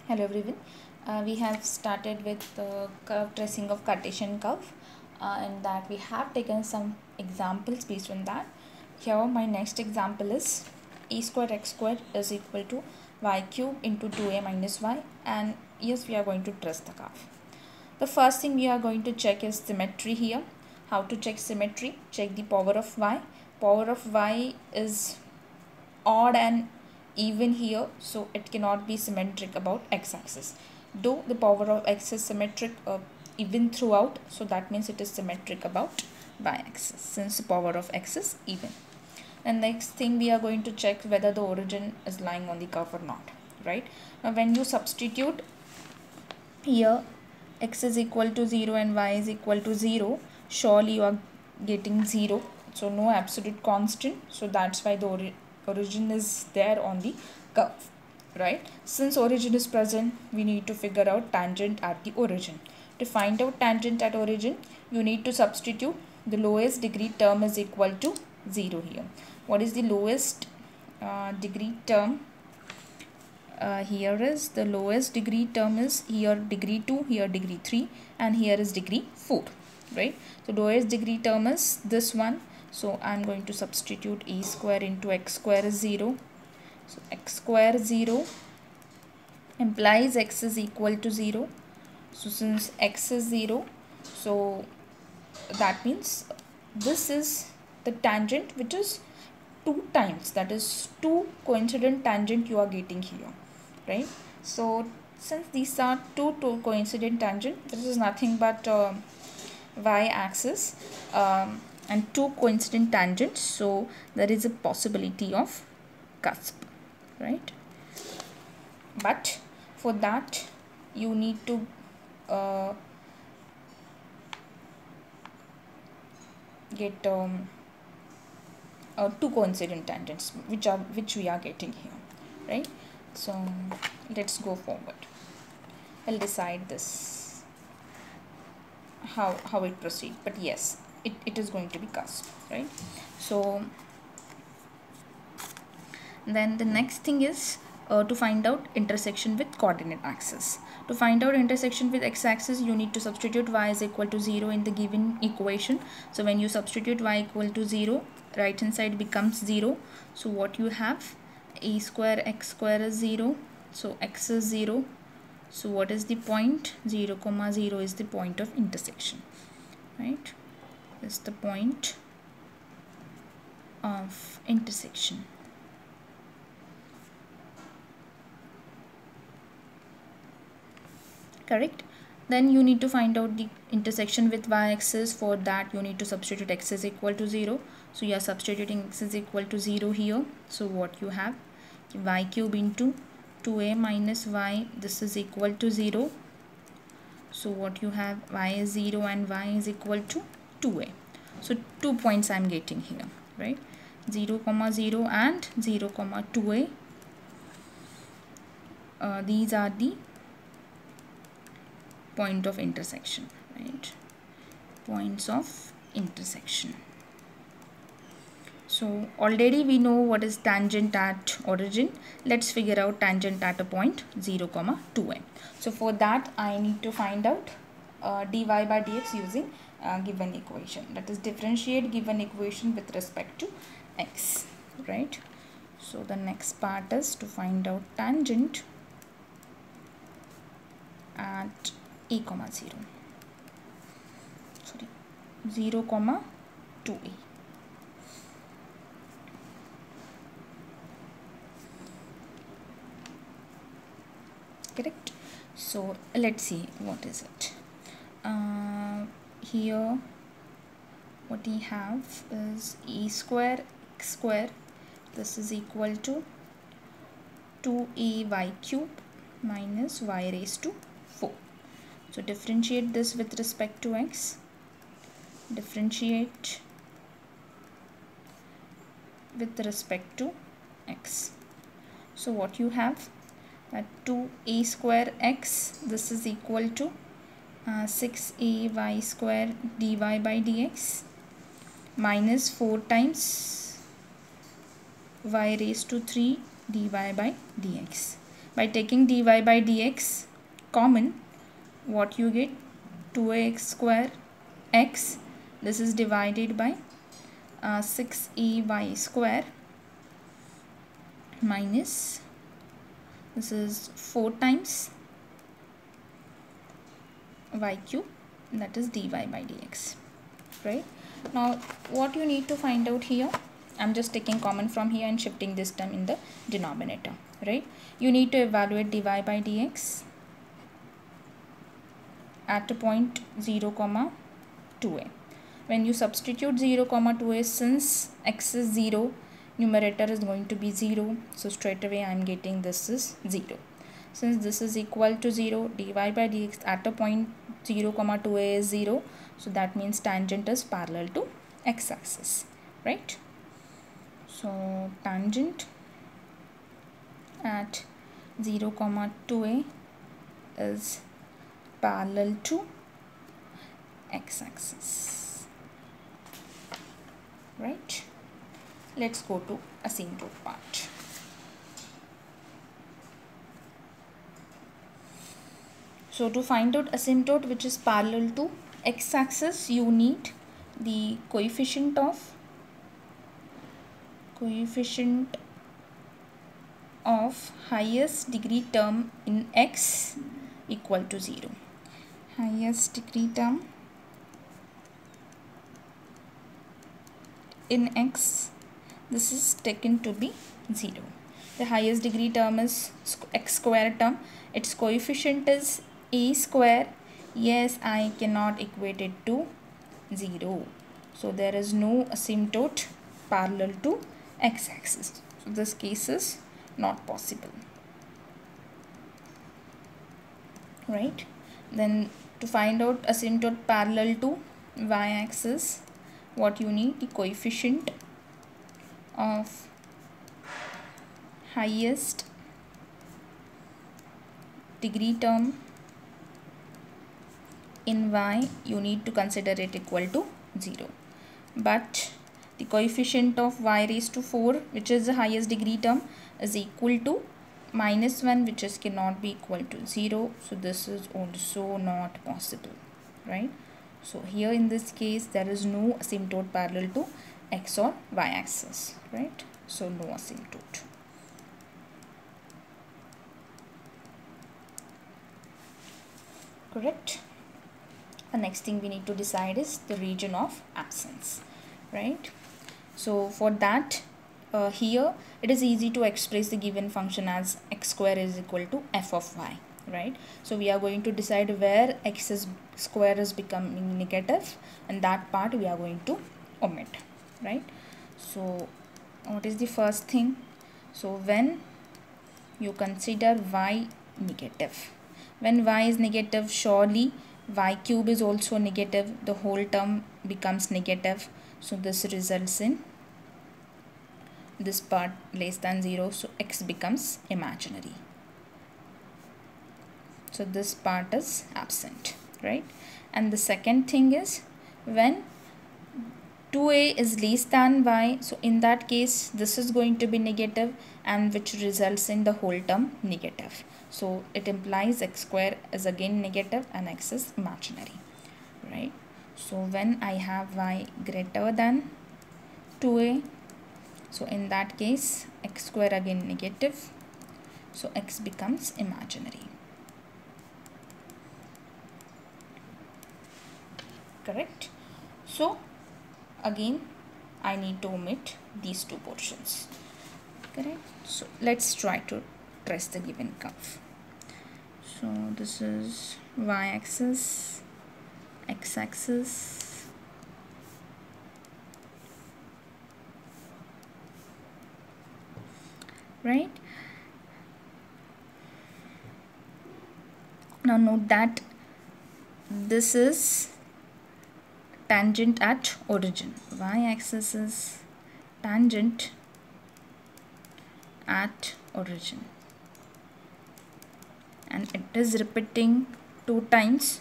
Hello everyone. We have started with the curve tracing of Cartesian curve, and that we have taken some examples based on that. Here my next example is e square x square is equal to y cube into 2a minus y, and yes, we are going to trace the curve. The first thing we are going to check is symmetry here. How to check symmetry? Check the power of y. Power of y is odd and even here, so it cannot be symmetric about x-axis. Though the power of x is symmetric even throughout, so that means it is symmetric about y-axis since the power of x is even. And next thing we are going to check whether the origin is lying on the curve or not, right? Now when you substitute here x is equal to 0 and y is equal to 0, surely you are getting 0, so no absolute constant, so that's why the origin is there on the curve, right? Since origin is present, we need to figure out tangent at the origin. To find out tangent at origin, you need to substitute the lowest degree term is equal to 0 here. What is the lowest degree term? Here is the lowest degree term is here degree 2, here degree 3, and here is degree 4, right? So lowest degree term is this one, so I'm going to substitute e square into x square is 0. So x square 0 implies x is equal to 0. So since x is 0, so that means this is the tangent which is 2 times, that is 2 coincident tangent you are getting here, right? So since these are two coincident tangent, this is nothing but y-axis and 2 coincident tangents, so there is a possibility of cusp, right? But for that you need to get 2 coincident tangents which we are getting here, right? So let's go forward. I'll decide this how it proceed, but yes, it is going to be cusp, right? So then the next thing is to find out intersection with coordinate axis. To find out intersection with x-axis, you need to substitute y is equal to 0 in the given equation. So when you substitute y equal to 0, right hand side becomes 0. So what you have, e square x square is 0, so x is 0. So what is the point? 0 comma 0 is the point of intersection, right? Is the point of intersection. Correct. Then you need to find out the intersection with y-axis. For that you need to substitute x is equal to 0. So you are substituting x is equal to 0 here. So what you have, y cube into 2a minus y, this is equal to 0. So what you have, y is 0 and y is equal to 2a. So 2 points I am getting here, right? 0 comma 0 and 0 comma 2a. These are the point of intersection, right? Points of intersection. So already we know what is tangent at origin. Let's figure out tangent at a point 0 comma 2a. So for that I need to find out dy by dx using given equation, that is differentiate given equation with respect to x, right? So the next part is to find out tangent at e comma 0, sorry, 0 comma 2a. Correct. So let's see what is it. Here what we have is e square x square, this is equal to 2a y cube minus y raised to 4. So differentiate this with respect to x. Differentiate with respect to x. So what you have, 2a square x, this is equal to 6a y square dy by dx minus 4 times y raised to 3 dy by dx. By taking dy by dx common, what you get? 2ax square x, this is divided by 6ay square minus, this is 4 times y cube, that is dy by dx, right? Now what you need to find out here, I'm just taking common from here and shifting this term in the denominator, right? You need to evaluate dy by dx at a point 0, 2a. When you substitute 0, 2a, since x is 0, numerator is going to be 0, so straight away I am getting this is 0. Since this is equal to 0, dy by dx at a point 0, 2a is 0, so that means tangent is parallel to x-axis, right? So tangent at 0, 2a is parallel to x-axis, right? Let's go to asymptote part. So to find out asymptote which is parallel to x-axis, you need the coefficient of highest degree term in x equal to 0. Highest degree term in x, this is taken to be 0. The highest degree term is x square term, its coefficient is a square. Yes, I cannot equate it to 0, so there is no asymptote parallel to x-axis, so this case is not possible, right? Then to find out asymptote parallel to y-axis, what you need? The coefficient of highest degree term in y, you need to consider it equal to 0, but the coefficient of y raised to 4, which is the highest degree term, is equal to -1, which is cannot be equal to 0, so this is also not possible, right? So here in this case there is no asymptote parallel to x or y axis, right? So no asymptote. Correct. The next thing we need to decide is the region of absence, right? So for that, here it is easy to express the given function as x square is equal to f of y, right? So we are going to decide where x square is becoming negative, and that part we are going to omit, right? So what is the first thing? So when you consider y negative, when y is negative, surely y cube is also negative, the whole term becomes negative, so this results in this part less than 0, so x becomes imaginary, so this part is absent, right? And the second thing is when 2a is less than y, so in that case this is going to be negative, and which results in the whole term negative, so it implies x square is again negative and x is imaginary, right? So when I have y greater than 2a, so in that case x square again negative, so x becomes imaginary, correct? So again I need to omit these two portions, correct? So let's try to trace the given curve. So this is y-axis, x-axis, right? Now note that this is tangent at origin, y-axis is tangent at origin, and it is repeating 2 times,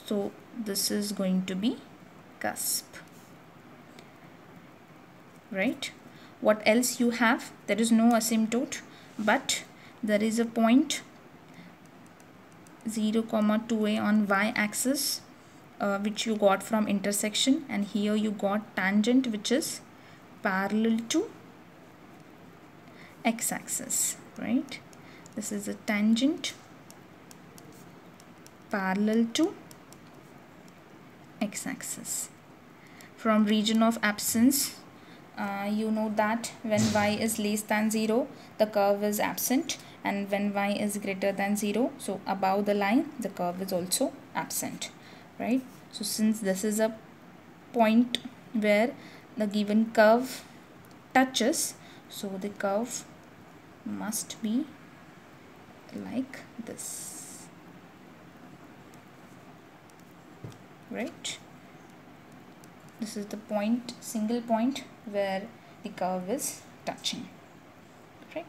so this is going to be cusp, right? What else you have? There is no asymptote, but there is a point 0, 2a on y-axis which you got from intersection, and here you got tangent which is parallel to x-axis, right? This is a tangent parallel to x-axis. From region of absence, you know that when y is less than 0, the curve is absent, and when y is greater than 0, so above the line, the curve is also absent, right? So since this is a point where the given curve touches, so the curve must be like this, right? This is the point, single point where the curve is touching, right?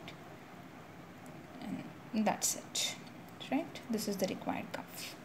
And that's it, right? This is the required curve.